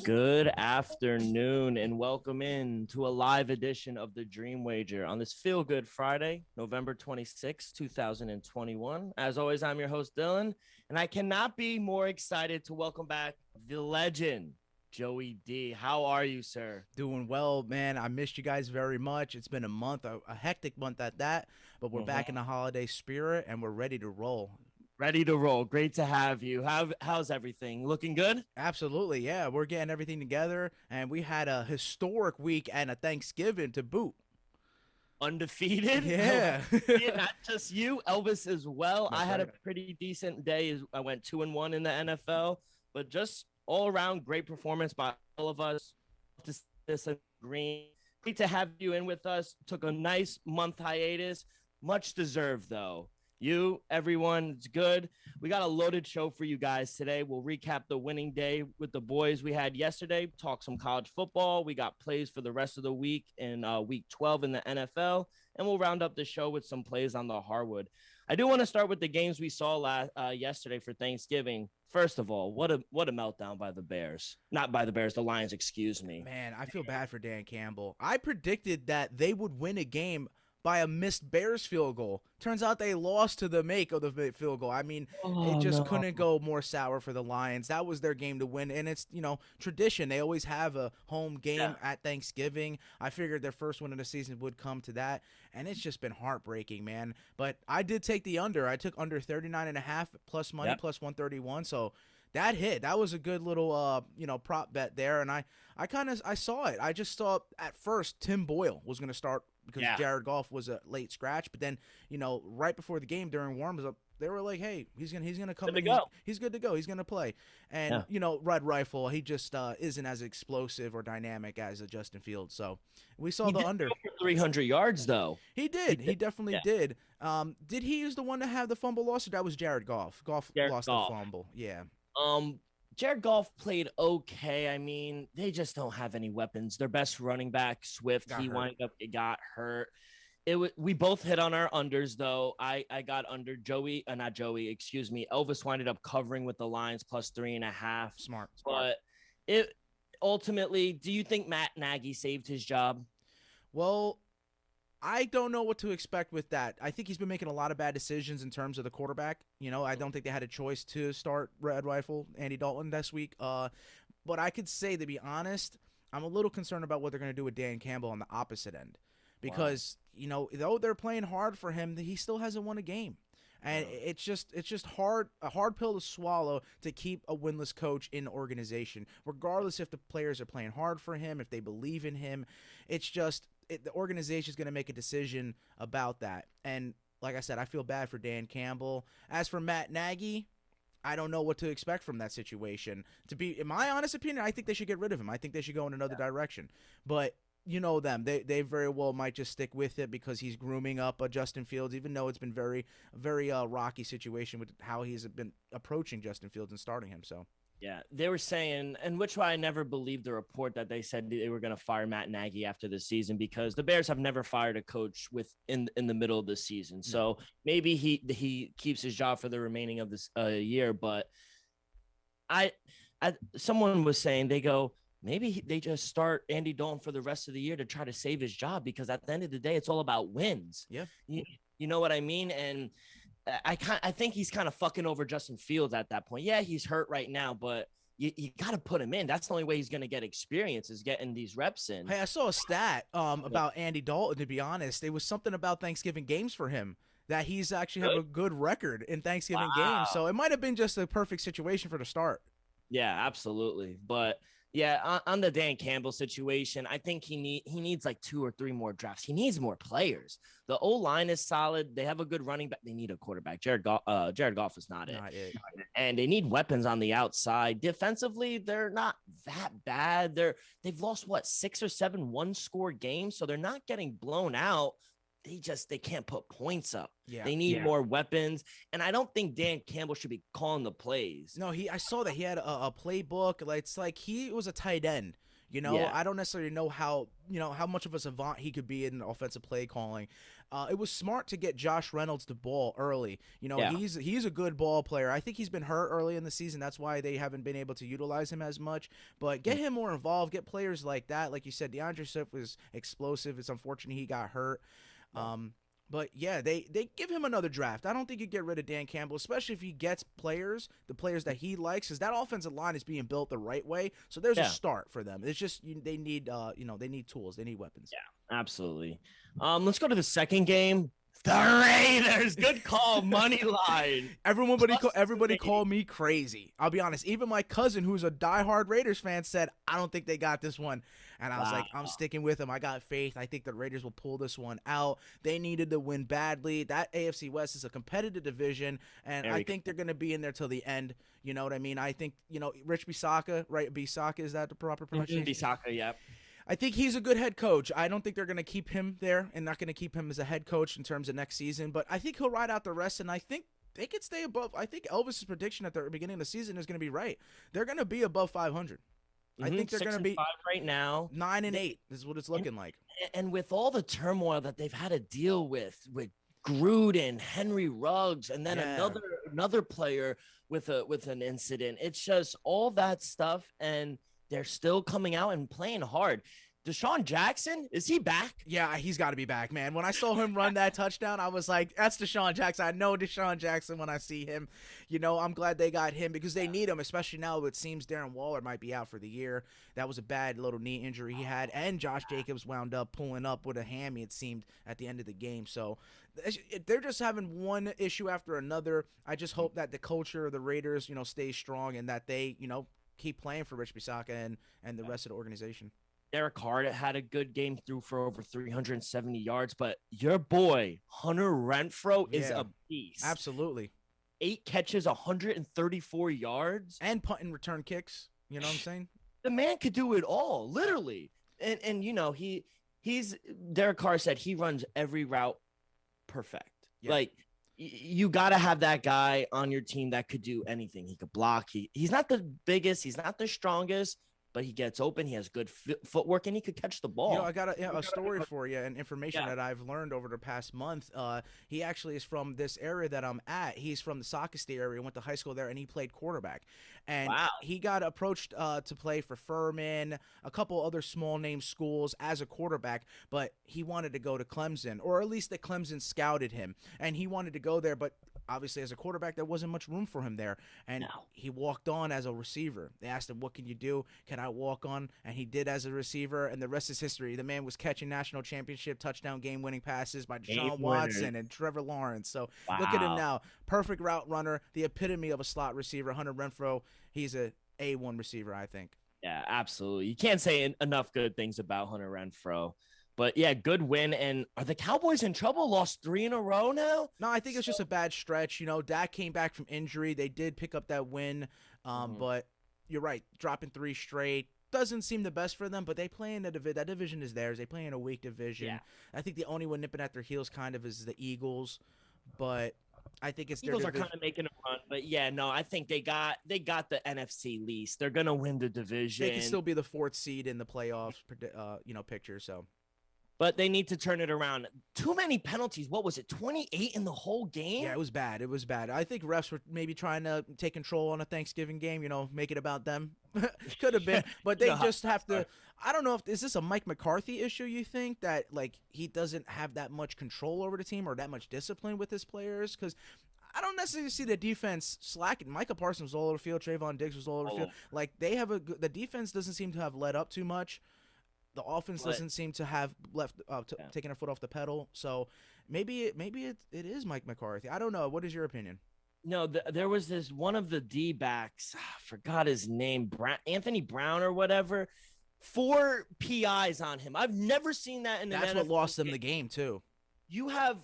Good afternoon and welcome in to a live edition of the Dream Wager on this Feel Good Friday, November 26, 2021. As always, I'm your host, Dylan, and I cannot be more excited to welcome back the legend, Joey D. How are you, sir? Doing well, man. I missed you guys very much. It's been a month, a hectic month at that, but we're back in the holiday spirit and we're ready to roll. Ready to roll. Great to have you. How's everything? Looking good? Absolutely, yeah. We're getting everything together, and we had a historic week and a Thanksgiving to boot. Undefeated. Yeah. Not just you, Elvis as well. I That's had a right. pretty decent day. I went 2-1 in the NFL, but just all around great performance by all of us. This green. Great to have you in with us. Took a nice month hiatus. Much deserved though. You, everyone, it's good. We got a loaded show for you guys today. We'll recap the winning day with the boys we had yesterday, talk some college football. We got plays for the rest of the week in week 12 in the NFL, and we'll round up the show with some plays on the hardwood. I do want to start with the games we saw yesterday for Thanksgiving. First of all, what a meltdown by the Bears. Not by the Bears, the Lions, excuse me. Man, I feel bad for Dan Campbell. I predicted that they would win a game by a missed Bears field goal. Turns out they lost to the make of the field goal. I mean, it Oh just no. couldn't go more sour for the Lions. That was their game to win, and it's tradition. They always have a home Yeah. game at Thanksgiving. I figured their first win of the season would come to that, and it's just been heartbreaking, man. But I did take the under. I took under 39.5 plus money Yep. plus 131. So that hit. That was a good little prop bet there, and I saw it. I just saw at first Tim Boyle was going to start because Yeah. Jared Goff was a late scratch, but then right before the game during warms up, they were like, "Hey, he's gonna come Good to in. go. He's good to go. He's gonna play." And Yeah. Red Rifle, he just isn't as explosive or dynamic as a Justin Fields. So we saw He the did under. go for 300 yards though. He He did. He did. definitely Yeah. did. Did he use the one to have the fumble loss, or that was Jared Goff? Goff Jared lost the Goff. fumble. Yeah. Um, Jared Goff played okay. I mean, they just don't have any weapons. Their best running back, Swift, Got he hurt. wind up got hurt. We both hit on our unders though. I got under Joey, not Joey, excuse me. Elvis winded up covering with the Lions plus 3.5. Smart. But it ultimately, do you think Matt Nagy saved his job? Well, I don't know what to expect with that. I think he's been making a lot of bad decisions in terms of the quarterback. I don't think they had a choice to start Red Rifle Andy Dalton this week. But I could say, to be honest, I'm a little concerned about what they're going to do with Dan Campbell on the opposite end, Wow. because though they're playing hard for him, he still hasn't won a game. And No. it's just a hard pill to swallow to keep a winless coach in the organization, regardless if the players are playing hard for him, if they believe in him. It's just the organization is going to make a decision about that. And like I said, I feel bad for Dan Campbell. As for Matt Nagy, I don't know what to expect from that situation. To be, in my honest opinion, I think they should get rid of him. I think they should go in another direction. But you know them; they very well might just stick with it because he's grooming up Justin Fields, even though it's been very rocky situation with how he's been approaching Justin Fields and starting him. So Yeah, they were saying, and which why I never believed the report that they said they were going to fire Matt Nagy after the season, because the Bears have never fired a coach in the middle of the season. no, So maybe he keeps his job for the remaining of this year. But I, someone was saying they go, maybe they just start Andy Dalton for the rest of the year to try to save his job, because at the end of the day, it's all about wins. yeah, You know what I mean? And I think he's kind of fucking over Justin Fields at that point. Yeah, he's hurt right now, but you got to put him in. That's the only way he's going to get experience, is getting these reps in. hey, I saw a stat about Andy Dalton. To be honest, it was something about Thanksgiving games for him, that he's actually have a good record in Thanksgiving games. Wow. So it might have been just a perfect situation for the start. Yeah, absolutely. But yeah, on the Dan Campbell situation, I think he needs like 2 or 3 more drafts. He needs more players. The O line is solid. They have a good running back. They need a quarterback. Jared Goff is not it. Not it. And they need weapons on the outside. Defensively, they're not that bad. They've lost what, 6 or 7 one-score games, so they're not getting blown out. They can't put points up. Yeah. They need more weapons, and I don't think Dan Campbell should be calling the plays. No, I saw that he had a playbook. Like, it's like he was a tight end. You know, Yeah. I don't necessarily know how much of a savant he could be in offensive play calling. It was smart to get Josh Reynolds the ball early. You know, Yeah. he's a good ball player. I think he's been hurt early in the season. That's why they haven't been able to utilize him as much. But get him more involved. Get players like that. Like you said, DeAndre Swift was explosive. It's unfortunate he got hurt. But yeah, they give him another draft. I don't think you get rid of Dan Campbell, especially if he gets the players that he likes, because that offensive line is being built the right way. So there's a Yeah. start for them. It's just they need they need tools, they need weapons. Yeah, absolutely. Let's go to the second game. The Raiders. Good call. Money line. Everybody called me crazy. I'll be honest. Even my cousin, who's a diehard Raiders fan, said, I don't think they got this one. And I was like, I'm sticking with them. I got faith. I think the Raiders will pull this one out. They needed to win badly. That AFC West is a competitive division, and I think they're going to be in there till the end. You know what I mean? I think, Rich Bisaccia, right? Bisaccia, is that the proper pronunciation? Bisaccia, yep. I think he's a good head coach. I don't think they're going to keep him there and not going to keep him as a head coach in terms of next season, but I think he'll ride out the rest, and I think they could stay above. I think Elvis's prediction at the beginning of the season is going to be right. They're going to be above 500. I think they're going to be 6-5 right now. 9-8 is what it's looking like. And with all the turmoil that they've had to deal with Gruden, Henry Ruggs, and then another player with an incident, it's just all that stuff, and they're still coming out and playing hard. Deshaun Jackson, is he back? Yeah, he's got to be back, man. When I saw him run that touchdown, I was like, that's Deshaun Jackson. I know Deshaun Jackson when I see him. I'm glad they got him because they need him, especially now it seems Darren Waller might be out for the year. That was a bad little knee injury he had, and Josh Jacobs wound up pulling up with a hammy, it seemed, at the end of the game. So they're just having one issue after another. I just hope that the culture of the Raiders, stays strong and that they, keep playing for Rich Bisaccia and the rest of the organization. Derek Carr had a good game, threw for over 370 yards, but your boy, Hunter Renfrow, is a beast. Absolutely. 8 catches, 134 yards. And punt and return kicks. You know what I'm saying? The man could do it all, literally. And he's Derek Carr said he runs every route perfect. Yeah. Like, you got to have that guy on your team that could do anything. He could block. He's not the biggest. He's not the strongest, but he gets open. He has good footwork, and he could catch the ball. I got a story for you and information that I've learned over the past month. He actually is from this area that I'm at. He's from the Sockasty area, went to high school there, and he played quarterback. And he got approached to play for Furman, a couple other small-name schools as a quarterback, but he wanted to go to Clemson, or at least that Clemson scouted him. And he wanted to go there, but obviously as a quarterback, there wasn't much room for him there. And he walked on as a receiver. They asked him, what can you do? Can I walk on? And he did as a receiver, and the rest is history. The man was catching national championship touchdown game-winning passes by Deshaun Watson and Trevor Lawrence. So look at him now. Perfect route runner, the epitome of a slot receiver. Hunter Renfrow, he's a A1 receiver, I think. Yeah, absolutely. You can't say enough good things about Hunter Renfrow. But, yeah, good win. And are the Cowboys in trouble? Lost 3 in a row now? No, I think it's just a bad stretch. Dak came back from injury. They did pick up that win. But you're right. Dropping 3 straight doesn't seem the best for them, but they play in that division is theirs. They play in a weak division. Yeah. I think the only one nipping at their heels kind of is the Eagles. But I think it's Eagles are kind of making a run. But, yeah, no, I think they got the NFC least. They're going to win the division. They can still be the 4th seed in the playoffs picture, so. But they need to turn it around. Too many penalties. What was it, 28 in the whole game? Yeah, it was bad. I think refs were maybe trying to take control on a Thanksgiving game, make it about them. Could have been. But they just have to – I don't know is this a Mike McCarthy issue, you think, that, he doesn't have that much control over the team or that much discipline with his players? Because – I don't necessarily see the defense slacking. Micah Parsons was all over the field. Trayvon Diggs was all over the field. The defense doesn't seem to have let up too much. The offense doesn't seem to have taken a foot off the pedal. So maybe it is Mike McCarthy. I don't know. What is your opinion? No, there was this one of the D-backs. I forgot his name. Anthony Brown or whatever. 4 PIs on him. I've never seen that in the NFL. That's what lost them the game too. You have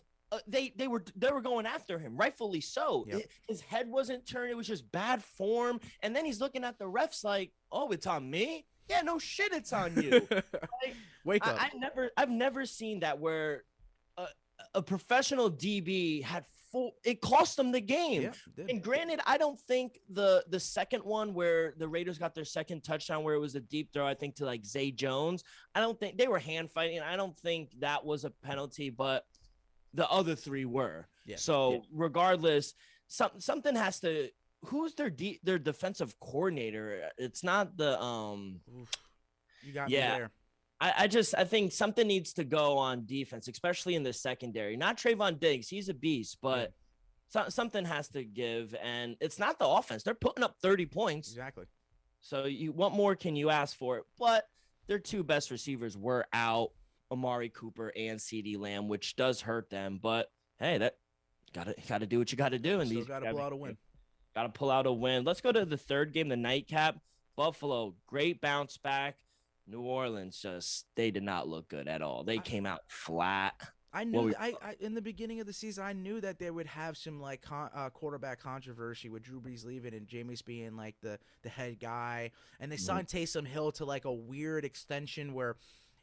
they were going after him, rightfully so. Yep. His head wasn't turned. It was just bad form. And then he's looking at the refs like, "Oh, it's on me." Yeah, no shit, it's on you. Wake up. I've never seen that where a professional DB had it cost them the game. Yeah, it did. And granted, I don't think the second one where the Raiders got their second touchdown, where it was a deep throw, I think to like Zay Jones, I don't think they were hand fighting. I don't think that was a penalty, but the other three were. Yeah. So regardless, something has to. Who's their defensive coordinator? It's not the Oof. You got me there. I think something needs to go on defense, especially in the secondary. Not Trayvon Diggs, he's a beast, but something has to give. And it's not the offense; they're putting up 30 points. Exactly. So what more can you ask for? But their two best receivers were out, Amari Cooper and CeeDee Lamb, which does hurt them. But hey, that gotta do what you gotta do. And these gotta pull out a win. Gotta pull out a win. Let's go to the third game, the nightcap. Buffalo, great bounce back. New Orleans, they did not look good at all. They came out flat. I knew I in the beginning of the season, I knew that they would have some like quarterback controversy with Drew Brees leaving and Jameis being like the head guy, and they signed Taysom Hill to like a weird extension where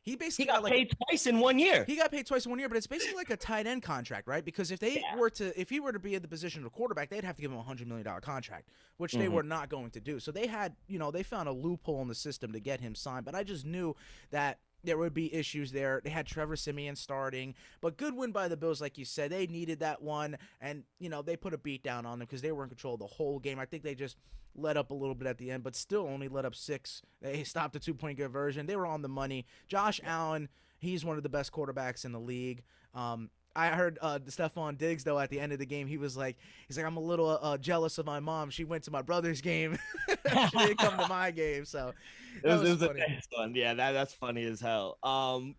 he basically got like paid twice in 1 year. He got paid twice in 1 year, but it's basically like a tight end contract, right? Because if he were to be in the position of a quarterback, they'd have to give him a $100 million contract, which they were not going to do. So they had, they found a loophole in the system to get him signed. But I just knew that there would be issues there. They had Trevor Siemian starting, but good win by the Bills, like you said. They needed that one, and they put a beat down on them because they were in control the whole game. I think they just let up a little bit at the end, but still only let up 6. They stopped a 2-point conversion. They were on the money. Josh Allen, he's one of the best quarterbacks in the league. I heard Stephon Diggs, though, at the end of the game, he's like, I'm a little jealous of my mom. She went to my brother's game. She didn't come to my game, so that was funny. A nice one. Yeah, that's funny as hell.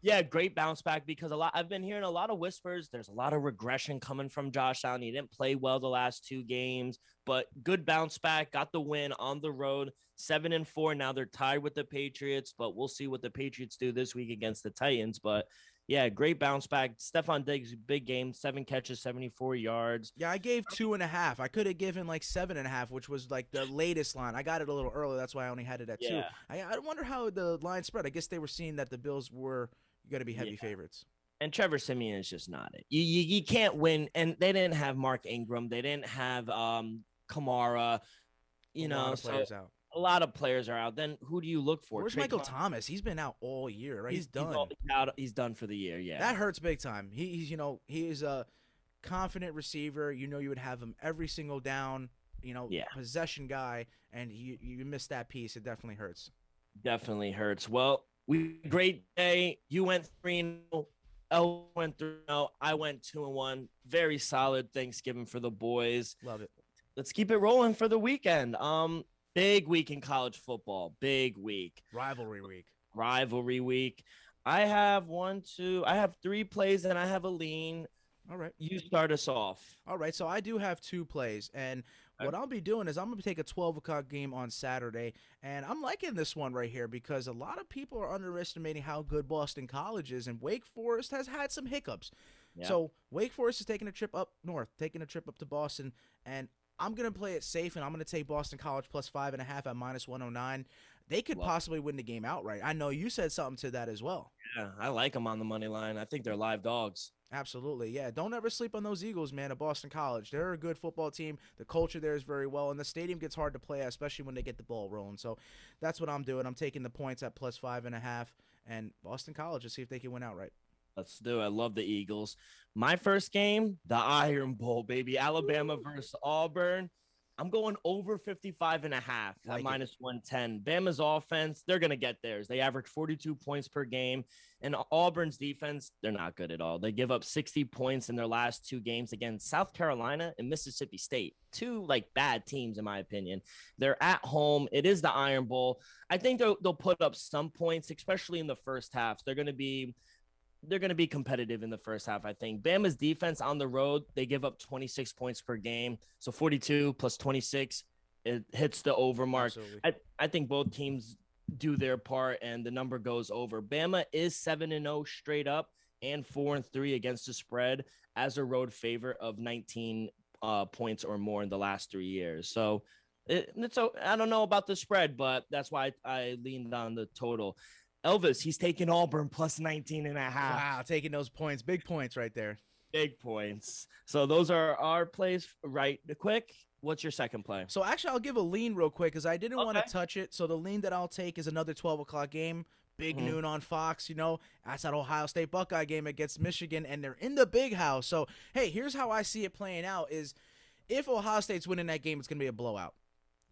Yeah, great bounce back because I've been hearing a lot of whispers. There's a lot of regression coming from Josh Allen. He didn't play well the last 2 games, but good bounce back. Got the win on the road, 7-4. Now they're tied with the Patriots, but we'll see what the Patriots do this week against the Titans. But yeah, great bounce back. Stephon Diggs, big game, 7 catches, 74 yards. Yeah, I gave 2.5. I could have given like 7.5, which was like the latest line. I got it a little early. That's why I only had it at 2. I wonder how the line spread. I guess they were seeing that the Bills were going to be heavy favorites. And Trevor Siemian is just not it. You can't win. And they didn't have Mark Ingram. They didn't have Kamara. A lot of players out. A lot of players are out. Then who do you look for? Where's Michael Thomas? He's been out all year, right? He's done. He's done for the year. Yeah, that hurts big time. He is a confident receiver. You would have him every single down. Possession guy, and you miss that piece. It definitely hurts. Definitely hurts. Well, great day. You went 3-0. L went 3-0. I went 2-1. Very solid Thanksgiving for the boys. Love it. Let's keep it rolling for the weekend. Big week in college football. Big week. Rivalry week. I have 3 plays and I have a lean. All right. You start us off. All right. So I do have 2 plays. And what I'll be doing is I'm going to take a 12 o'clock game on Saturday. And I'm liking this one right here because a lot of people are underestimating how good Boston College is. And Wake Forest has had some hiccups. Yeah. So Wake Forest is taking a trip up north, taking a trip up to Boston. And I'm going to play it safe, and I'm going to take Boston College plus 5.5 at -109. They could possibly win the game outright. I know you said something to that as well. Yeah, I like them on the money line. I think they're live dogs. Absolutely, yeah. Don't ever sleep on those Eagles, man, at Boston College. They're a good football team. The culture there is very well, and the stadium gets hard to play at, especially when they get the ball rolling. So that's what I'm doing. I'm taking the points at plus 5.5, and Boston College to see if they can win outright. Let's do it. I love the Eagles. My first game, the Iron Bowl, baby. Alabama versus Auburn. I'm going over 55.5 at -110. Bama's offense, they're going to get theirs. They average 42 points per game. And Auburn's defense, they're not good at all. They give up 60 points in their last 2 games against South Carolina and Mississippi State. 2 bad teams, in my opinion. They're at home. It is the Iron Bowl. I think they'll put up some points, especially in the first half. They're going to be competitive in the first half, I think. Bama's defense on the road, they give up 26 points per game. So 42 plus 26, it hits the over mark. I think both teams do their part, and the number goes over. Bama is 7-0 straight up and 4-3 against the spread as a road favorite of 19 points or more in the last 3 years. So I don't know about the spread, but that's why I leaned on the total. Elvis, he's taking Auburn plus 19.5. Wow, taking those points. Big points right there. Big points. So those are our plays. Right, quick. What's your second play? So actually, I'll give a lean real quick because I didn't want Okay. to touch it. So the lean that I'll take is another 12 o'clock game, big Mhm. noon on Fox. That's that Ohio State Buckeye game against Michigan, and they're in the big house. So hey, here's how I see it playing out: is if Ohio State's winning that game, it's gonna be a blowout.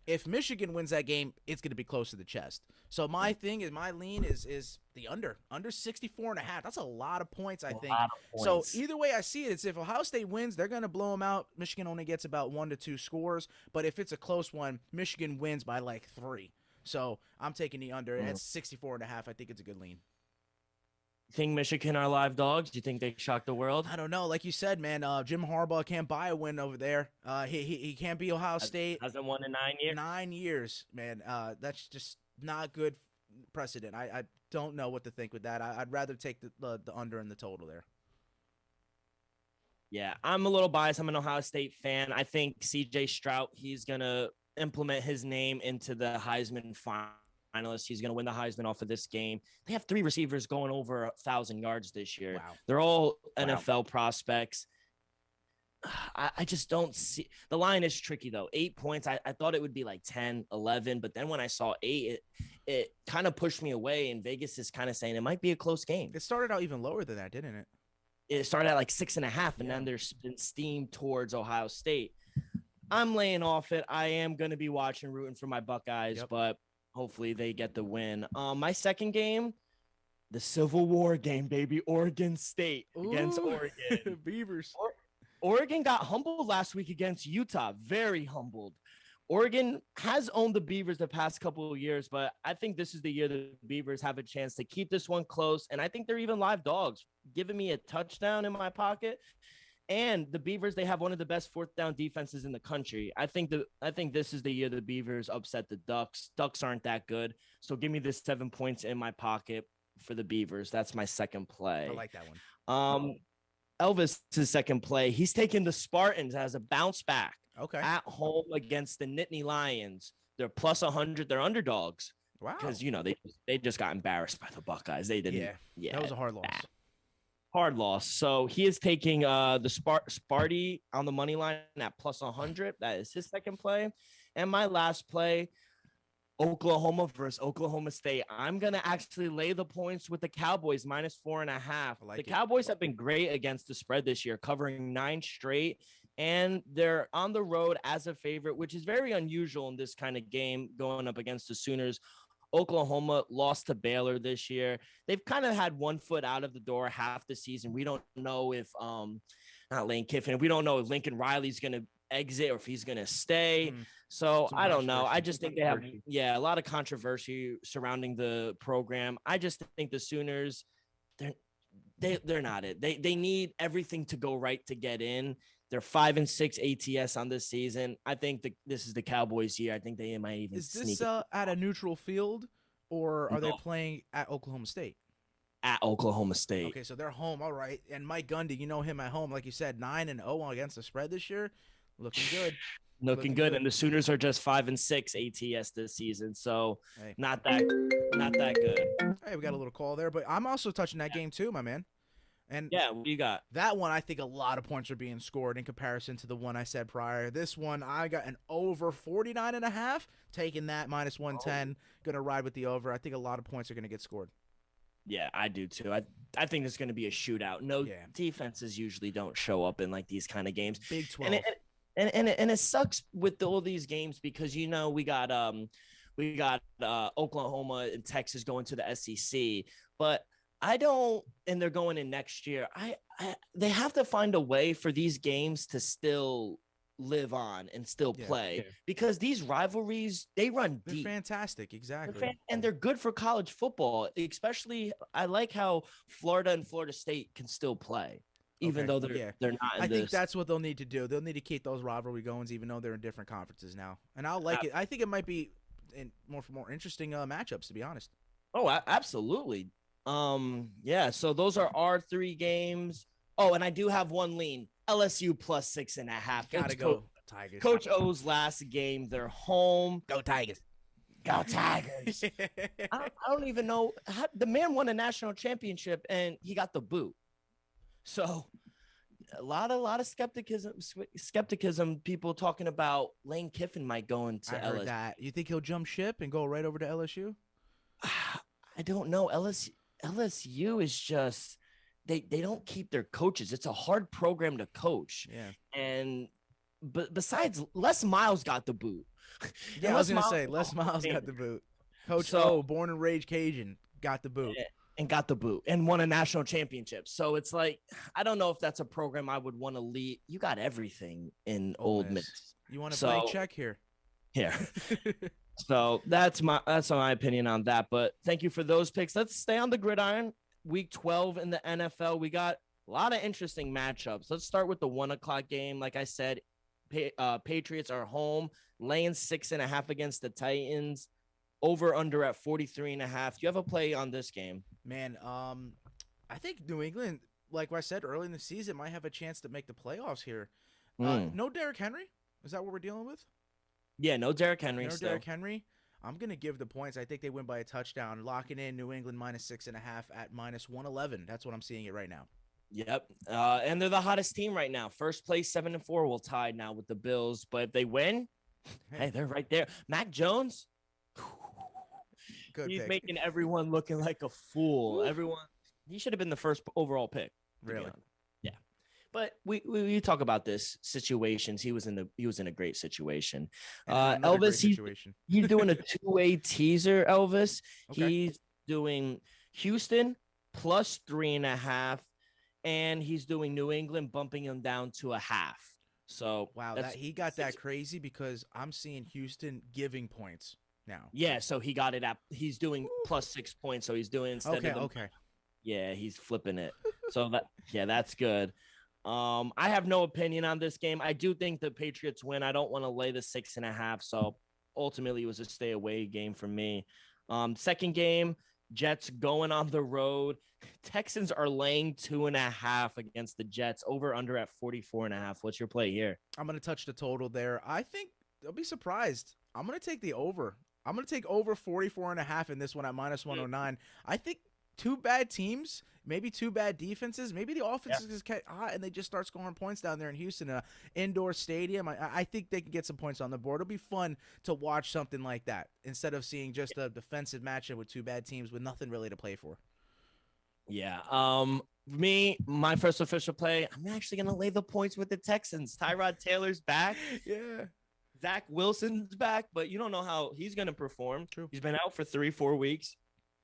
If Michigan wins that game, it's going to be close to the chest. So my lean is the under 64 and a half. That's a lot of points, I think. Lot of So points. either way I see it, it's if Ohio State wins, they're going to blow them out. Michigan only gets about 1 to 2 scores, but if it's a close one, Michigan wins by like 3. So I'm taking the under at 64 and a half. I think it's a good lean. Think Michigan are live dogs? Do you think they shock the world? I don't know. Like you said, man, Jim Harbaugh can't buy a win over there. He can't beat Ohio State. Hasn't won in 9 years. 9 years, man. That's just not good precedent. I don't know what to think with that. I'd rather take the under and the total there. Yeah, I'm a little biased. I'm an Ohio State fan. I think C.J. Stroud, he's going to implement his name into the Heisman finalist. He's going to win the Heisman off of this game. They have 3 receivers going over 1,000 yards this year. Wow. They're all NFL prospects. I just don't see – the line is tricky, though. 8 points. I thought it would be like 10, 11, but then when I saw 8, it kind of pushed me away, and Vegas is kind of saying it might be a close game. It started out even lower than that, didn't it? It started at like 6.5, and then there's been steam towards Ohio State. I'm laying off it. I am going to be watching, rooting for my Buckeyes, but hopefully they get the win. My second game, the Civil War game, baby. Oregon State against Oregon. Beavers. Oregon got humbled last week against Utah. Very humbled. Oregon has owned the Beavers the past couple of years, but I think this is the year the Beavers have a chance to keep this one close. And I think they're even live dogs, giving me a touchdown in my pocket. And the Beavers, they have one of the best 4th down defenses in the country. I think this is the year the Beavers upset the Ducks. Ducks aren't that good. So give me this 7 points in my pocket for the Beavers. That's my second play. I like that one. Elvis' second play. He's taking the Spartans as a bounce back. Okay. At home against the Nittany Lions. They're plus 100. They're underdogs. Wow. Because, they just got embarrassed by the Buckeyes. They didn't. Yeah. That was a hard loss. Hard loss. So he is taking the Sparty on the money line at plus 100. That is his second play. And my last play, Oklahoma versus Oklahoma State. I'm going to actually lay the points with the Cowboys minus 4.5. The Cowboys have been great against the spread this year, covering 9 straight. And they're on the road as a favorite, which is very unusual in this kind of game going up against the Sooners. Oklahoma lost to Baylor this year. They've kind of had one foot out of the door half the season. We don't know if not Lane Kiffin. We don't know if Lincoln Riley's going to exit or if he's going to stay. So I don't know. I just think they have a lot of controversy surrounding the program. I just think the Sooners, they're not it. They need everything to go right to get in. They're 5-6 ATS on this season. I think this is the Cowboys' year. I think they might even. Is this at a neutral field, or are they playing at Oklahoma State? At Oklahoma State. Okay, so they're home. All right. And Mike Gundy, you know him at home, like you said, 9-0 against the spread this year, looking good. Looking good. And the Sooners are just 5-6 ATS this season, so not that good. Hey, we got a little call there, but I'm also touching that game too, my man. And what do you got? That one, I think a lot of points are being scored in comparison to the one I said prior. This one, I got an over 49.5, taking that minus 110. Going to ride with the over. I think a lot of points are going to get scored. Yeah, I do too. I think it's going to be a shootout. No, defenses usually don't show up in like these kind of games. Big 12. And it sucks with all these games because we got Oklahoma and Texas going to the SEC, but and they're going in next year. They have to find a way for these games to still live on and still play because these rivalries, they run deep. They're fantastic. Exactly. And they're good for college football, especially I like how Florida and Florida State can still play. Even though they're not I think that's what they'll need to do. They'll need to keep those rivalry goings, even though they're in different conferences now. And I'll like it. I think it might be more interesting matchups, to be honest. Oh, absolutely. So those are our 3 games. Oh, and I do have one lean. LSU plus 6.5. Gotta go Tigers. Coach O's last game. They're home. Go Tigers. Go Tigers. I don't even know. The man won a national championship and he got the boot. So a lot of skepticism. People talking about Lane Kiffin might go into I heard LSU. that. You think he'll jump ship and go right over to LSU? I don't know. LSU is just they don't keep their coaches. It's a hard program to coach. Yeah. And but besides, Les Miles got the boot. Yeah, And I was gonna Miles say is Les a Miles Hall of got the Famer. boot. Coach So O, born and raised Cajun, got the boot. and got the boot and won a national championship. So it's like I don't know if that's a program I would want to lead. You got everything in Ole Old Miss. Miss. You want a So blank check here? here. So that's my opinion on that. But thank you for those picks. Let's stay on the gridiron. Week 12 in the NFL. We got a lot of interesting matchups. Let's start with the 1 o'clock game. Like I said, Patriots are home, laying 6.5 against the Titans. Over under at 43.5. Do you have a play on this game? Man, I think New England, like I said early in the season, might have a chance to make the playoffs here. No Derrick Henry? Is that what we're dealing with? Yeah, no Derrick Henry. No still. Derrick Henry. I'm gonna give the points. I think they win by a touchdown, locking in New England minus 6.5 at minus 111. That's what I'm seeing it right now. Yep. And they're the hottest team right now. First place, 7-4, will tie now with the Bills. But if they win, hey, they're right there. Mac Jones, Good he's pick. making everyone looking like a fool. Everyone, he should have been the first overall pick. to be Really? honest. Yeah. But we talk about this situations. He was in a great situation. And another great Elvis, situation. he's doing a two-way teaser. Elvis, Okay. he's doing Houston plus 3.5, and he's doing New England bumping him down to a half. So Wow, that's he got that crazy because I'm seeing Houston giving points now. yeah. So he got it at. He's doing plus 6 points. So he's doing instead Okay, of the, okay. yeah, he's flipping it. So that's good. I have no opinion on this game. I do think the Patriots win. I don't want to lay the 6.5. So ultimately, it was a stay away game for me. Second game, Jets going on the road. Texans are laying 2.5 against the Jets. Over under at 44.5. What's your play here? I'm going to touch the total there. I think I'll be surprised. I'm going to take the over. I'm going to take over 44.5 in this one at minus 109. I think two bad teams, maybe two bad defenses, maybe the offense just get hot and they just start scoring points down there in Houston, an indoor stadium. I think they can get some points on the board. It'll be fun to watch something like that instead of seeing just a defensive matchup with two bad teams with nothing really to play for. Yeah. My first official play, I'm actually going to lay the points with the Texans. Tyrod Taylor's back. Yeah. Zach Wilson's back, but you don't know how he's going to perform. True. He's been out for 3-4 weeks.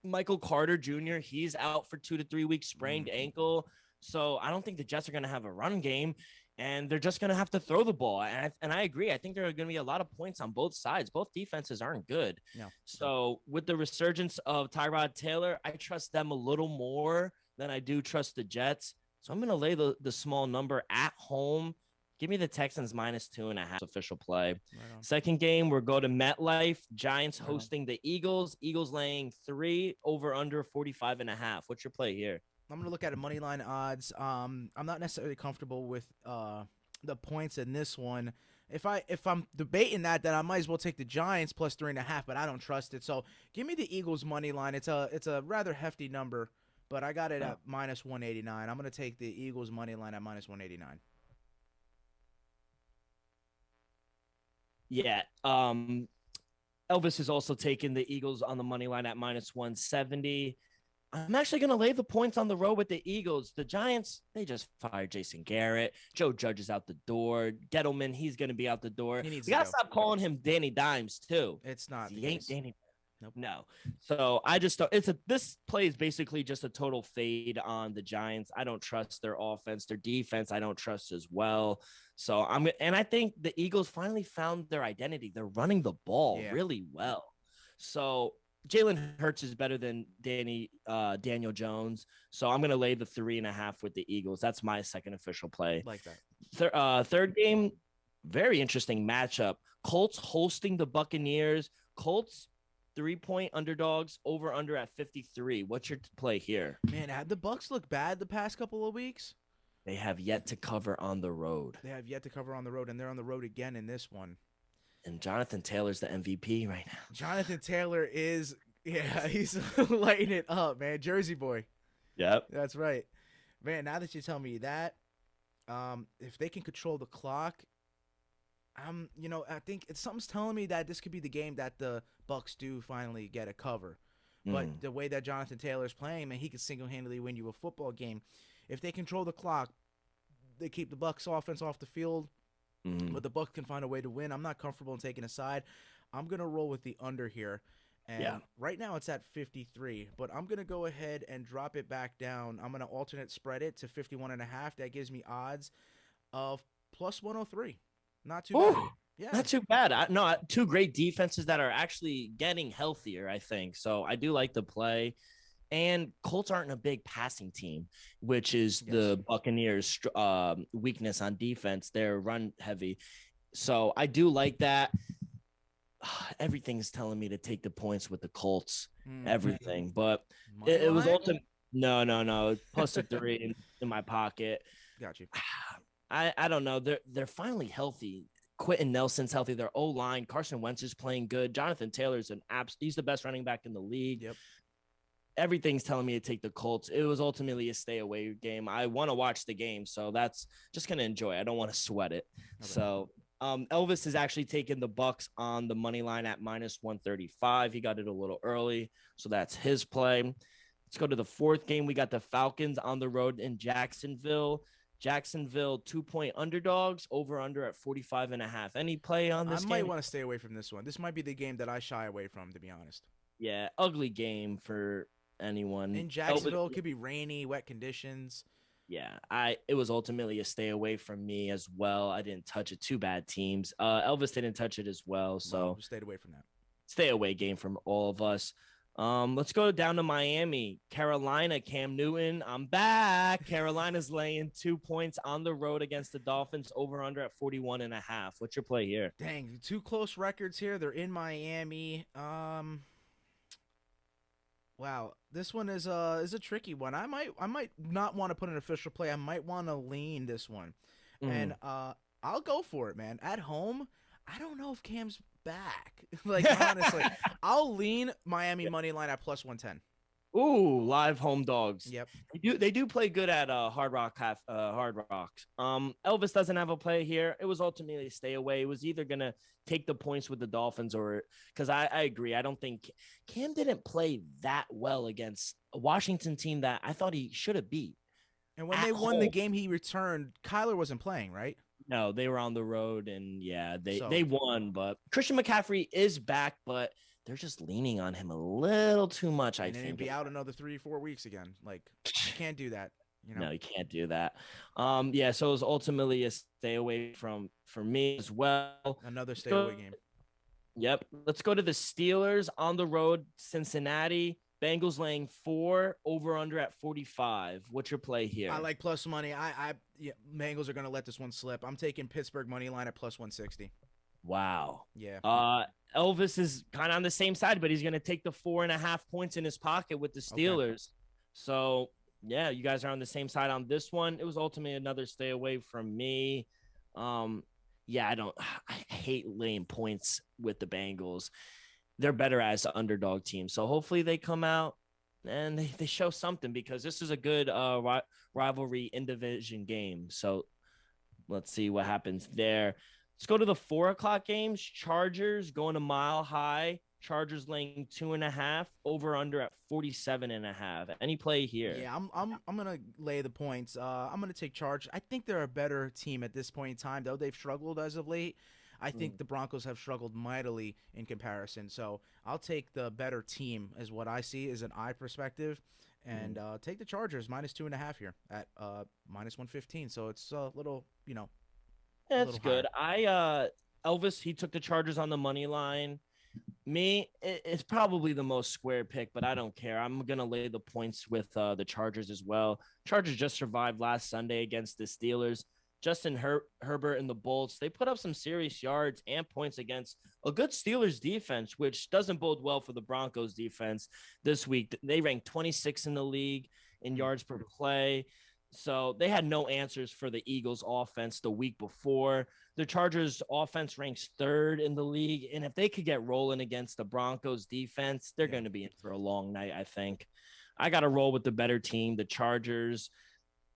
Michael Carter Jr., he's out for 2 to 3 weeks, sprained ankle. So I don't think the Jets are going to have a run game, and they're just going to have to throw the ball. And I agree. I think there are going to be a lot of points on both sides. Both defenses aren't good. No. So with the resurgence of Tyrod Taylor, I trust them a little more than I do trust the Jets. So I'm going to lay the small number at home. Give me the Texans minus 2.5 official play. Right on. Second game, we're going to MetLife. Giants hosting the Eagles. Eagles laying 3, over under 45.5. What's your play here? I'm going to look at a money line odds. I'm not necessarily comfortable with the points in this one. If I'm debating that, then I might as well take the Giants plus 3.5, but I don't trust it. So give me the Eagles money line. It's a rather hefty number, but I got it at minus 189. I'm going to take the Eagles money line at minus 189. Yeah. Elvis is also taking the Eagles on the money line at minus 170. I'm actually going to lay the points on the road with the Eagles. The Giants, they just fired Jason Garrett. Joe Judge is out the door. Gettleman, he's going to be out the door. We got to stop calling him Danny Dimes, too. It's not. He ain't Danny. Nope. No. So I just thought this play is basically just a total fade on the Giants. I don't trust their offense, their defense. I don't trust as well. So I think the Eagles finally found their identity. They're running the ball really well. So Jalen Hurts is better than Daniel Jones. So I'm going to lay the 3.5 with the Eagles. That's my second official play. Like that. Third game, very interesting matchup. Colts hosting the Buccaneers. Colts 3-point underdogs, over under at 53. What's your play here? Man, have the Bucs looked bad the past couple of weeks? They have yet to cover on the road. They have yet to cover on the road, and they're on the road again in this one. And Jonathan Taylor's the MVP right now. Jonathan Taylor is, he's lighting it up, man. Jersey boy. Yep. That's right. Man, now that you tell me that, If they can control the clock, I think something's telling me that this could be the game that the Bucks do finally get a cover. But Mm. the way that Jonathan Taylor's playing, man, he could single-handedly win you a football game. If they control the clock, they keep the Bucks offense off the field, Mm. but the Bucks can find a way to win. I'm not comfortable in taking a side. I'm gonna roll with the under here. Yeah. And right now it's at 53, but I'm going to go ahead and drop it back down. I'm going to alternate spread it to 51.5. That gives me odds of plus 103. Not too bad. Ooh, Yeah. not too bad. No, two great defenses that are actually getting healthier, I think. So I do like the play. And Colts aren't a big passing team, which is Yes. the Buccaneers' weakness on defense. They're run heavy. So I do like that. Everything's telling me to take the points with the Colts. Everything. But it was ultimate. No. Plus a 3 in my pocket. Got you. I don't know. They're finally healthy. Quentin Nelson's healthy. Their O line. Carson Wentz is playing good. Jonathan Taylor's he's the best running back in the league. Yep. Everything's telling me to take the Colts. It was ultimately a stay away game. I want to watch the game, so that's just gonna enjoy. I don't want to sweat it. Okay. So Elvis is actually taking the Bucks on the money line at minus 135. He got it a little early, so that's his play. Let's go to the fourth game. We got the Falcons on the road in Jacksonville. Jacksonville 2-point underdogs, over under at 45.5. Any play on this I game? might want to stay away from this one. This might be the game that I shy away from, to be honest. Yeah, ugly game for anyone. In Jacksonville, it could be rainy, wet conditions. Yeah, it was ultimately a stay away from me as well. I didn't touch it. Two bad teams. Elvis didn't touch it as well, so stayed away from that. Stay away game from all of us. Let's go down to Miami, Carolina. Cam Newton, I'm back. Carolina's laying 2 points on the road against the Dolphins, over under at 41.5. What's your play here? Dang, two close records here. They're in Miami. Wow, this one is a tricky one. I might not want to put an official play. I might want to lean this one, and I'll go for it, man. At home, I don't know if Cam's back. Like honestly, I'll lean Miami money line at plus 110. Ooh, live home dogs. Yep. They do play good at Hard Rocks. Elvis doesn't have a play here. It was ultimately a stay away. It was either gonna take the points with the Dolphins or because I agree. I don't think Cam didn't play that well against a Washington team that I thought he should have beat. And when they won the game he returned, Kyler wasn't playing, right? No, they were on the road and yeah, they won, but Christian McCaffrey is back, but they're just leaning on him a little too much, I think. He'll be out another 3-4 weeks again. Like, you can't do that. No, you can't do that. Yeah, so it was ultimately a stay away for me as well. Another stay away game. Yep. Let's go to the Steelers on the road, Cincinnati. Bengals laying 4, over under at 45. What's your play here? I like plus money. Bengals are going to let this one slip. I'm taking Pittsburgh money line at plus 160. Wow. Yeah. Elvis is kind of on the same side, but he's going to take the 4.5 points in his pocket with the Steelers. Okay. So, yeah, you guys are on the same side on this one. It was ultimately another stay away from me. Yeah, I hate laying points with the Bengals. They're better as an underdog team. So hopefully they come out and they show something because this is a good rivalry in division game. So let's see what happens there. Let's go to the 4:00 games. Chargers going to Mile High. Chargers laying 2.5, over under at 47.5. Any play here? Yeah, I'm gonna lay the points. I'm gonna take Chargers. I think they're a better team at this point in time, though they've struggled as of late. I think the Broncos have struggled mightily in comparison. So I'll take the better team as what I see as an eye perspective, and take the Chargers minus 2.5 here at minus 115. So it's a little, That's good. Elvis, he took the Chargers on the money line. Me, it's probably the most square pick, but I don't care. I'm going to lay the points with the Chargers as well. Chargers just survived last Sunday against the Steelers. Justin Herbert and the Bolts, they put up some serious yards and points against a good Steelers defense, which doesn't bode well for the Broncos defense this week. They ranked 26 in the league in yards per play. So they had no answers for the Eagles offense the week before. The Chargers offense ranks 3rd in the league. And if they could get rolling against the Broncos defense, they're going to be in for a long night, I think. I got to roll with the better team, the Chargers.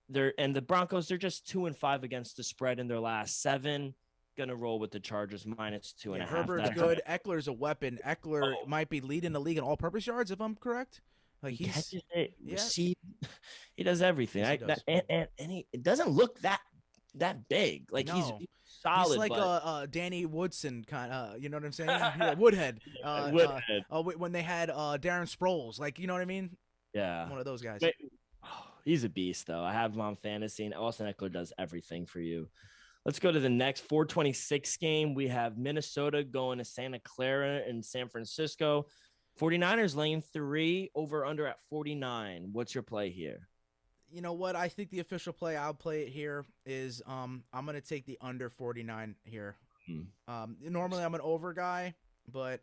the Broncos, they're just 2-5 against the spread in their last 7. Gonna roll with the Chargers minus two and Yeah, a half. Herbert's good. Eckler's a weapon. Eckler might be leading the league in all-purpose yards, if I'm correct. Like he he's catches it, yeah, receive, he does everything. yes, he does. And he it doesn't look that big. Like he's No. solid. He's like but Danny Woodson kind of, you know what I'm saying? Yeah, Woodhead. Woodhead. When they had Darren Sproles, like, you know what I mean? Yeah, One of those guys. he's a beast though. I have him on fantasy, and Austin Eckler does everything for you. Let's go to the next 426 game. We have Minnesota going to Santa Clara in San Francisco. 49ers laying 3, over under at 49. What's your play here? You know what? I think the official play, I'll play it here, is I'm going to take the under 49 here. Normally I'm an over guy, but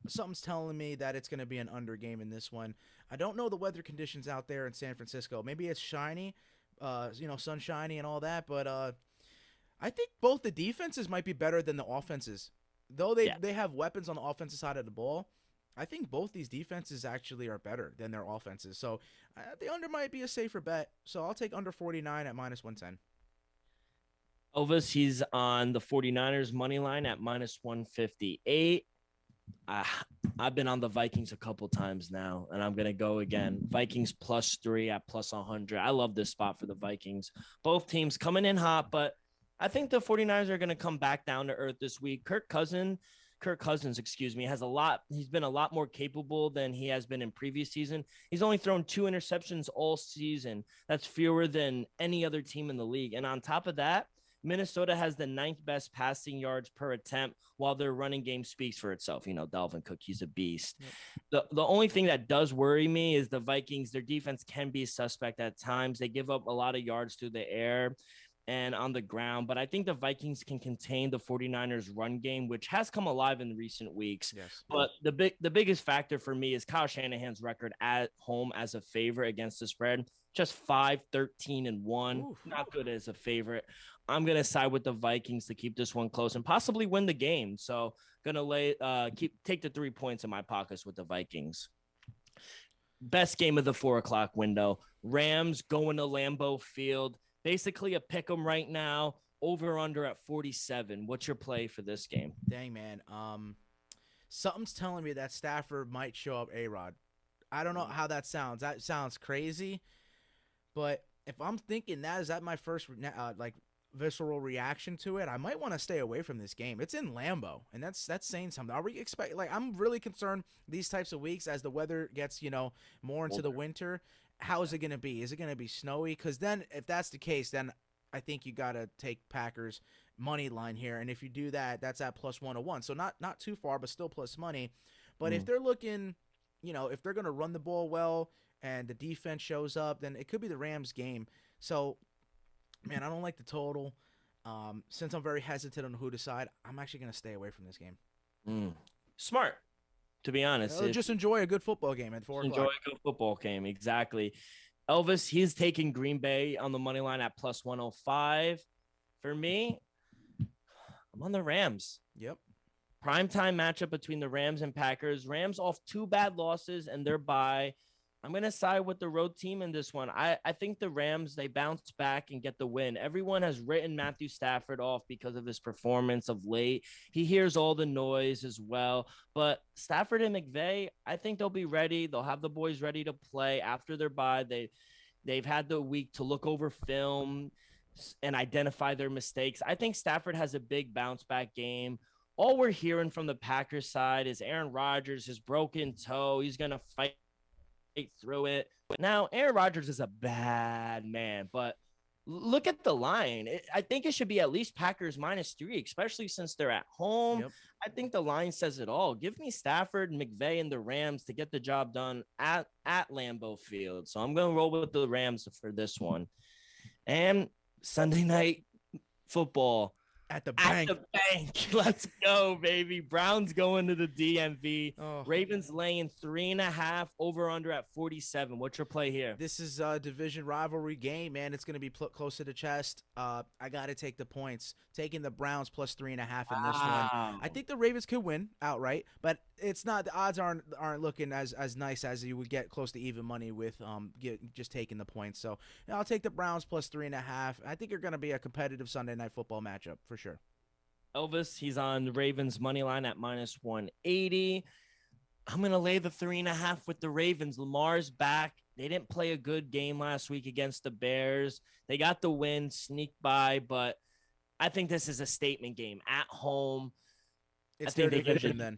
something's telling me that it's going to be an under game in this one. I don't know the weather conditions out there in San Francisco. Maybe it's shiny, sunshiny and all that, but I think both the defenses might be better than the offenses. Though they have weapons on the offensive side of the ball, I think both these defenses actually are better than their offenses. So the under might be a safer bet. So I'll take under 49 at minus 110. Elvis, he's on the 49ers money line at minus 158. I've been on the Vikings a couple times now, and I'm going to go again. Vikings +3 at plus 100. I love this spot for the Vikings. Both teams coming in hot, but I think the 49ers are going to come back down to earth this week. Kirk Cousins, he's been a lot more capable than he has been in previous season. He's only thrown 2 interceptions all season. That's fewer than any other team in the league. And on top of that, Minnesota has the 9th best passing yards per attempt, while their running game speaks for itself. You know, Dalvin Cook, he's a beast. Yep. The only thing that does worry me is the Vikings. Their defense can be suspect at times. They give up a lot of yards through the air and on the ground, but I think the Vikings can contain the 49ers run game, which has come alive in recent weeks. Yes. But the biggest factor for me is Kyle Shanahan's record at home as a favorite against the spread. Just 5-13-1. Oof. Not good as a favorite. I'm going to side with the Vikings to keep this one close and possibly win the game. So going to take the 3 points in my pockets with the Vikings. Best game of the 4:00 window. Rams going to Lambeau Field. Basically a pick 'em right now, over under at 47. What's your play for this game? Dang, man. Something's telling me that Stafford might show up A-Rod. I don't know how that sounds. That sounds crazy. But if I'm thinking that, is that my first visceral reaction to it? I might want to stay away from this game. It's in Lambeau, and that's saying something. Are we expect I'm really concerned these types of weeks as the weather gets, more into the winter. How is it going to be? Is it going to be snowy? Because then if that's the case, then I think you got to take Packers money line here. And if you do that, that's at plus 101. So not too far, but still plus money. But if they're looking, if they're going to run the ball well and the defense shows up, then it could be the Rams game. So, man, I don't like the total. Since I'm very hesitant on who to side, I'm actually going to stay away from this game. Smart. To be honest, just enjoy a good football game at 4:00. Enjoy a good football game, exactly. Elvis, he's taking Green Bay on the money line at plus 105. For me, I'm on the Rams. Yep. Primetime matchup between the Rams and Packers. Rams off 2 bad losses and they're bye. I'm going to side with the road team in this one. I think the Rams, they bounce back and get the win. Everyone has written Matthew Stafford off because of his performance of late. He hears all the noise as well. But Stafford and McVay, I think they'll be ready. They'll have the boys ready to play after their bye. They've had the week to look over film and identify their mistakes. I think Stafford has a big bounce back game. All we're hearing from the Packers side is Aaron Rodgers, his broken toe. He's going to fight through it. But now Aaron Rodgers is a bad man, but look at the line. I think it should be at least Packers -3, especially since they're at home. Yep. I think the line says it all. Give me Stafford, McVay, and the Rams to get the job done at Lambeau Field. So I'm going to roll with the Rams for this one. And Sunday night football. At the At bank. the bank. Let's go, baby. Browns going to the DMV. Oh. Ravens laying 3.5 over under at 47. What's your play here? This is a division rivalry game, man. It's going to be close to the chest. I got to take the points. Taking the Browns plus 3.5 in this one. I think the Ravens could win outright, but it's not. The odds aren't looking as nice as you would get close to even money with just taking the points. So I'll take the Browns plus 3.5. I think you're going to be a competitive Sunday Night Football matchup for sure. Elvis, he's on the Ravens money line at minus 180. I'm going to lay the 3.5 with the Ravens. Lamar's back. They didn't play a good game last week against the Bears. They got the win, sneaked by, but I think this is a statement game at home. It's their division then.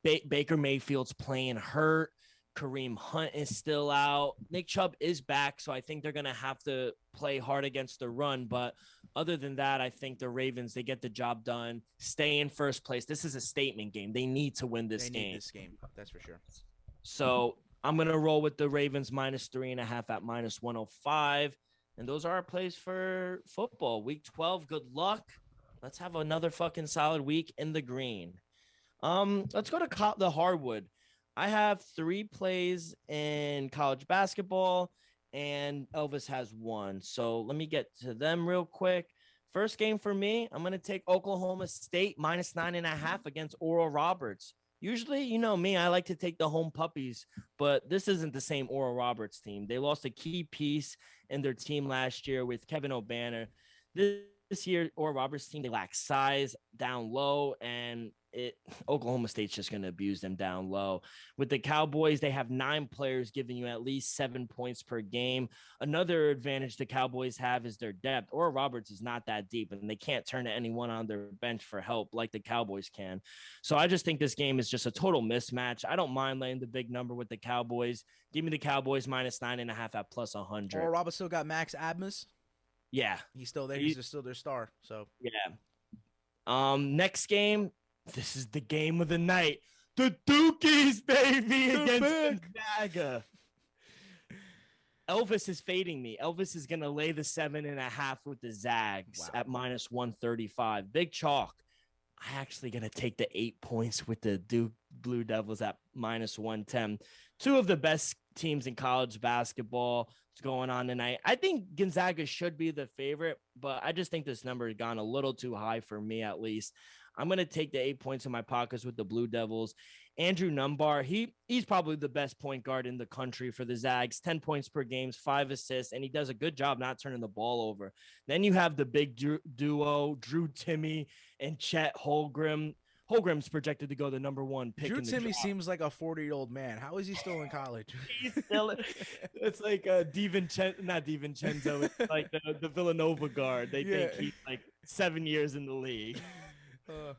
Baker Mayfield's playing hurt. Kareem Hunt is still out. Nick Chubb is back, so I think they're going to have to play hard against the run. But other than that, I think the Ravens, they get the job done, stay in first place. This is a statement game. They need to win this game. They need this game, that's for sure. So I'm going to roll with the Ravens minus 3.5 at minus 105. And those are our plays for football. Week 12, good luck. Let's have another fucking solid week in the green. Let's go to the hardwood. I have 3 plays in college basketball, and Elvis has 1. So let me get to them real quick. First game for me, I'm going to take Oklahoma State minus 9.5 against Oral Roberts. Usually, you know me, I like to take the home puppies, but this isn't the same Oral Roberts team. They lost a key piece in their team last year with Kevin O'Banner. This year, Oral Roberts team, they lack size down low, and Oklahoma State's just going to abuse them down low. With the Cowboys, they have 9 players giving you at least 7 points per game. Another advantage the Cowboys have is their depth. Oral Roberts is not that deep, and they can't turn to anyone on their bench for help like the Cowboys can. So I just think this game is just a total mismatch. I don't mind laying the big number with the Cowboys. Give me the Cowboys minus 9.5 at plus 100. Oral Roberts still got Max Abmas. Yeah. He's still there. He's still their star. So yeah. Next game. This is the game of the night. The Dukies, baby, against Gonzaga. Elvis is fading me. Elvis is going to lay the 7.5 with the Zags at minus 135. Big chalk. I'm actually going to take the 8 points with the Duke Blue Devils at minus 110. 2 of the best teams in college basketball. What's going on tonight? I think Gonzaga should be the favorite, but I just think this number has gone a little too high for me, at least. I'm going to take the 8 points in my pockets with the Blue Devils. Andrew Nunbar, he's probably the best point guard in the country for the Zags. 10 points per game, 5 assists, and he does a good job not turning the ball over. Then you have the big duo, Drew Timme and Chet Holmgren. Holmgren's projected to go the number 1 pick. Drew Timme seems like a 40-year-old man. How is he still in college? He's still. It's like not DiVincenzo. It's like the Villanova guard. They think he's like 7 years in the league.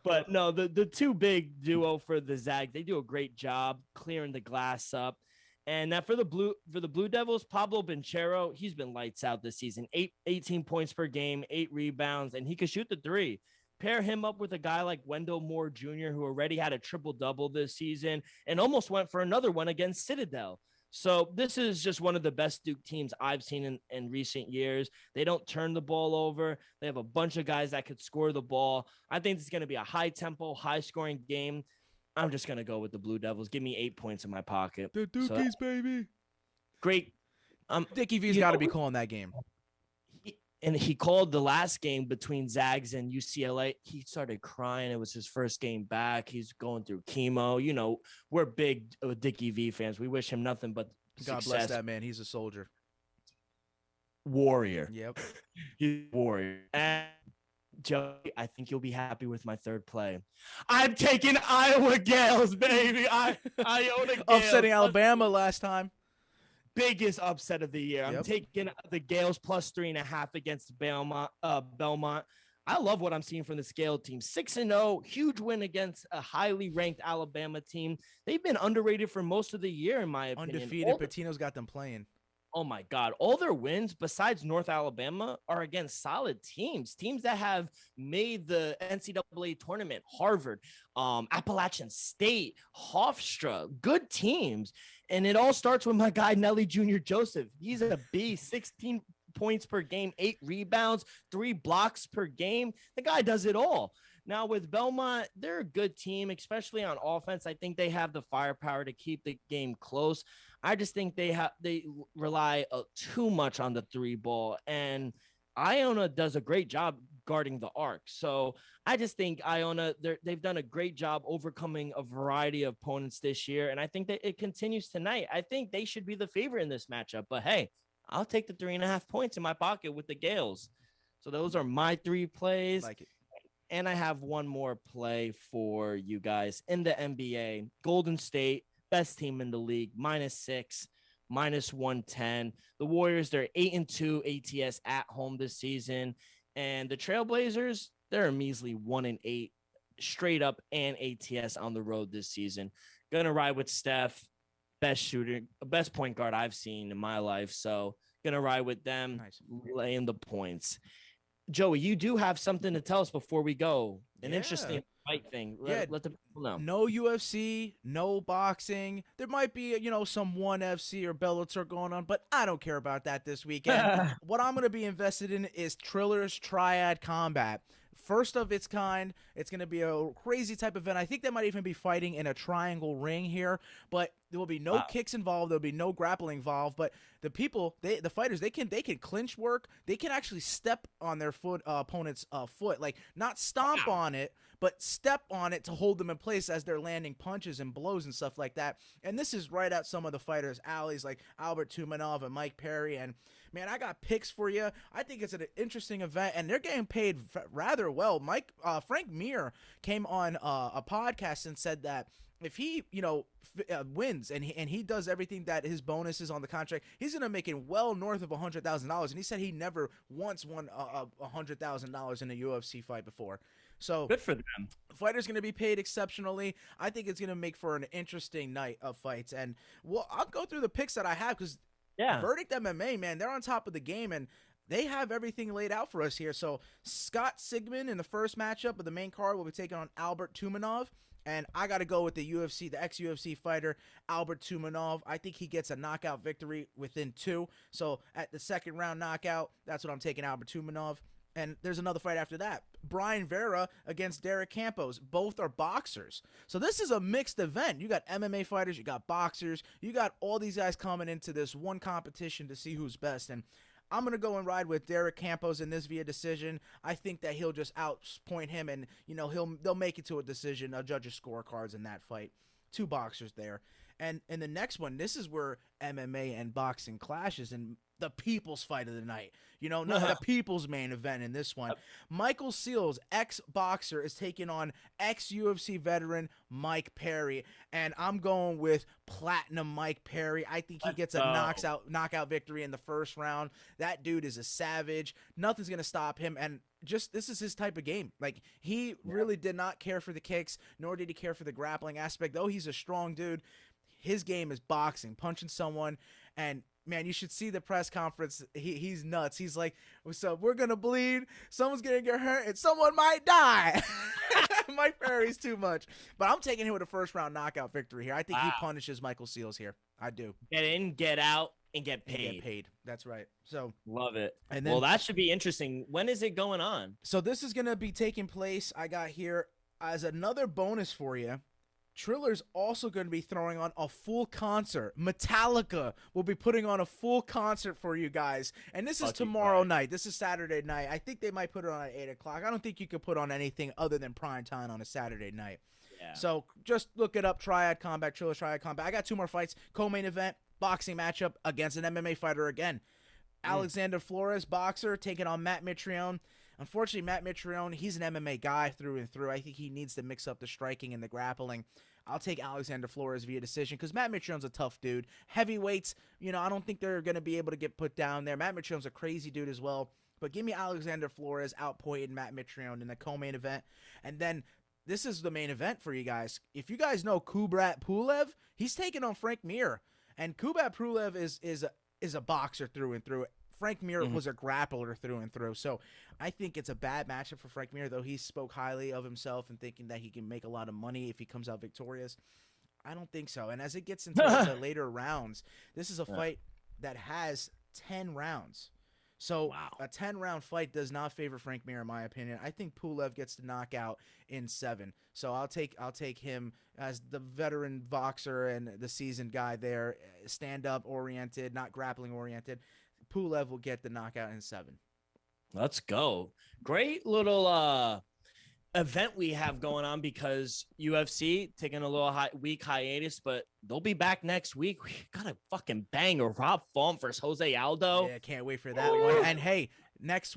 But no, the 2 big duo for the Zags, they do a great job clearing the glass up. And now for the Blue Devils, Pablo Banchero, he's been lights out this season. 18 points per game, 8 rebounds, and he could shoot the 3. Pair him up with a guy like Wendell Moore Jr., who already had a triple-double this season and almost went for another one against Citadel. So this is just one of the best Duke teams I've seen in recent years. They don't turn the ball over. They have a bunch of guys that could score the ball. I think it's going to be a high-tempo, high-scoring game. I'm just going to go with the Blue Devils. Give me 8 points in my pocket. The Dukies, baby. Great. Dickie V's got to be calling that game. And he called the last game between Zags and UCLA. He started crying. It was his first game back. He's going through chemo. You know, we're big Dickie V fans. We wish him nothing but God success. bless that man. He's a soldier. Warrior. Yep. He's a warrior. And Joey, I think you'll be happy with my third play. I'm taking Iowa Gales, baby. Iona Gales. Upsetting Alabama last time. Biggest upset of the year. Yep. I'm taking the Gales plus 3.5 against Belmont. I love what I'm seeing from the Scale team. 6-0, huge win against a highly ranked Alabama team. They've been underrated for most of the year, in my opinion. Undefeated. Patino's got them playing. Oh my God. All their wins besides North Alabama are against solid teams that have made the NCAA tournament. Harvard, Appalachian State, Hofstra, good teams. And it all starts with my guy, Nelly Jr. Joseph. He's a beast, 16 points per game, 8 rebounds, 3 blocks per game. The guy does it all. Now with Belmont, they're a good team, especially on offense. I think they have the firepower to keep the game close. I just think they rely too much on the 3 ball, and Iona does a great job guarding the arc. So I just think Iona, they've done a great job overcoming a variety of opponents this year, and I think that it continues tonight. I think they should be the favorite in this matchup, but hey, I'll take the 3.5 points in my pocket with the Gales. So those are my 3 plays. Like it. And I have one more play for you guys in the NBA. Golden State, best team in the league, -6, -110. The Warriors, they're 8-2 ATS at home this season. And the Trailblazers, they're a measly 1-8 straight up and ATS on the road this season. Gonna ride with Steph, best shooter, best point guard I've seen in my life. So gonna ride with them, Nice. laying the points. Joey, you do have something to tell us before we go. An Yeah. interesting fight thing. Yeah. Let the people know. No UFC, no boxing. There might be, some ONE FC or Bellator going on, but I don't care about that this weekend. What I'm going to be invested in is Triller's Triad Combat. First of its kind. It's going to be a crazy type event. I think they might even be fighting in a triangle ring here, but there will be no kicks involved. There'll be no grappling involved, but the people, the fighters, they can clinch work. They can actually step on their opponent's foot, like not stomp on it, but step on it to hold them in place as they're landing punches and blows and stuff like that. And this is right at some of the fighters' alleys, like Albert Tumanov and Mike Perry. And man, I got picks for you. I think it's an interesting event, and they're getting paid rather well. Frank Mir came on a podcast and said that if he, wins and he does everything that his bonus is on the contract, he's gonna make it well north of $100,000. And he said he never once won $100,000 in a UFC fight before. So good for them. Fighters going to be paid exceptionally. I think it's going to make for an interesting night of fights. And I'll go through the picks that I have because Verdict MMA, man, they're on top of the game and they have everything laid out for us here. So Scott Sigmund in the first matchup of the main card will be taking on Albert Tumanov. And I got to go with the ex-UFC fighter, Albert Tumanov. I think he gets a knockout victory within 2. So at the second round knockout, that's what I'm taking, Albert Tumanov. And there's another fight after that. Brian Vera against Derek Campos. Both are boxers. So this is a mixed event. You got MMA fighters, you got boxers, you got all these guys coming into this one competition to see who's best. And I'm going to go and ride with Derek Campos in this via decision. I think that he'll just outpoint him and, they'll make it to a decision. I'll judge scorecards in that fight. 2 boxers there. And in the next one, this is where MMA and boxing clashes and the people's fight of the night. Not the people's main event in this one. Michael Seals, ex-boxer, is taking on ex-UFC veteran Mike Perry. And I'm going with Platinum Mike Perry. I think he gets a knockout victory in the first round. That dude is a savage. Nothing's going to stop him. And this is his type of game. Like, he really did not care for the kicks, nor did he care for the grappling aspect. Though he's a strong dude, his game is boxing, punching someone. And man, you should see the press conference. He's nuts. He's like, so we're going to bleed. Someone's going to get hurt and someone might die. Mike Perry's too much. But I'm taking him with a first round knockout victory here. I think he punishes Michael Seals here. I do. Get in, get out, and get paid. And get paid. That's right. So love it. And then, that should be interesting. When is it going on? So this is going to be taking place. I got here as another bonus for you. Triller's also going to be throwing on a full concert. Metallica will be putting on a full concert for you guys. And this is tomorrow night. This is Saturday night. I think they might put it on at 8 o'clock. I don't think you could put on anything other than prime time on a Saturday night. Yeah. So just look it up, Triad Combat, Triller's Triad Combat. I got 2 more fights. Co-main event, boxing matchup against an MMA fighter again. Alexander Flores, boxer, taking on Matt Mitrione. Unfortunately, Matt Mitrione, he's an MMA guy through and through. I think he needs to mix up the striking and the grappling. I'll take Alexander Flores via decision because Matt Mitrione's a tough dude. Heavyweights, I don't think they're going to be able to get put down there. Matt Mitrione's a crazy dude as well. But give me Alexander Flores outpointing Matt Mitrione in the co-main event. And then this is the main event for you guys. If you guys know Kubrat Pulev, he's taking on Frank Mir. And Kubrat Pulev is a boxer through and through. Frank Mir was a grappler through and through. So I think it's a bad matchup for Frank Mir, though he spoke highly of himself and thinking that he can make a lot of money if he comes out victorious. I don't think so. And as it gets into the later rounds, this is a fight that has 10 rounds. So Wow. a 10-round fight does not favor Frank Mir, in my opinion. I think Pulev gets the knockout in 7. So I'll take him as the veteran boxer and the seasoned guy there, stand up oriented, not grappling oriented. Pulev will get the knockout in 7. Let's go. Great little event we have going on because UFC taking a little week hiatus, but they'll be back next week. We got a fucking banger. Rob Font versus Jose Aldo. Yeah, can't wait for that one. And hey, next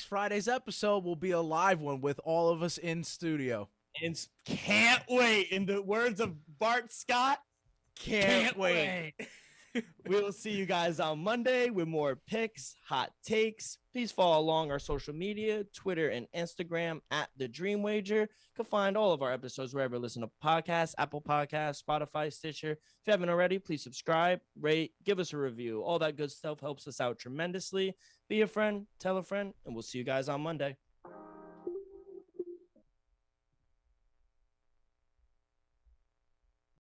Friday's episode will be a live one with all of us in studio. And can't wait. In the words of Bart Scott, can't wait. We will see you guys on Monday with more picks, hot takes. Please follow along our social media, Twitter and Instagram at The Dream Wager. You can find all of our episodes wherever you listen to podcasts, Apple Podcasts, Spotify, Stitcher. If you haven't already, please subscribe, rate, give us a review. All that good stuff helps us out tremendously. Be a friend, tell a friend, and we'll see you guys on Monday.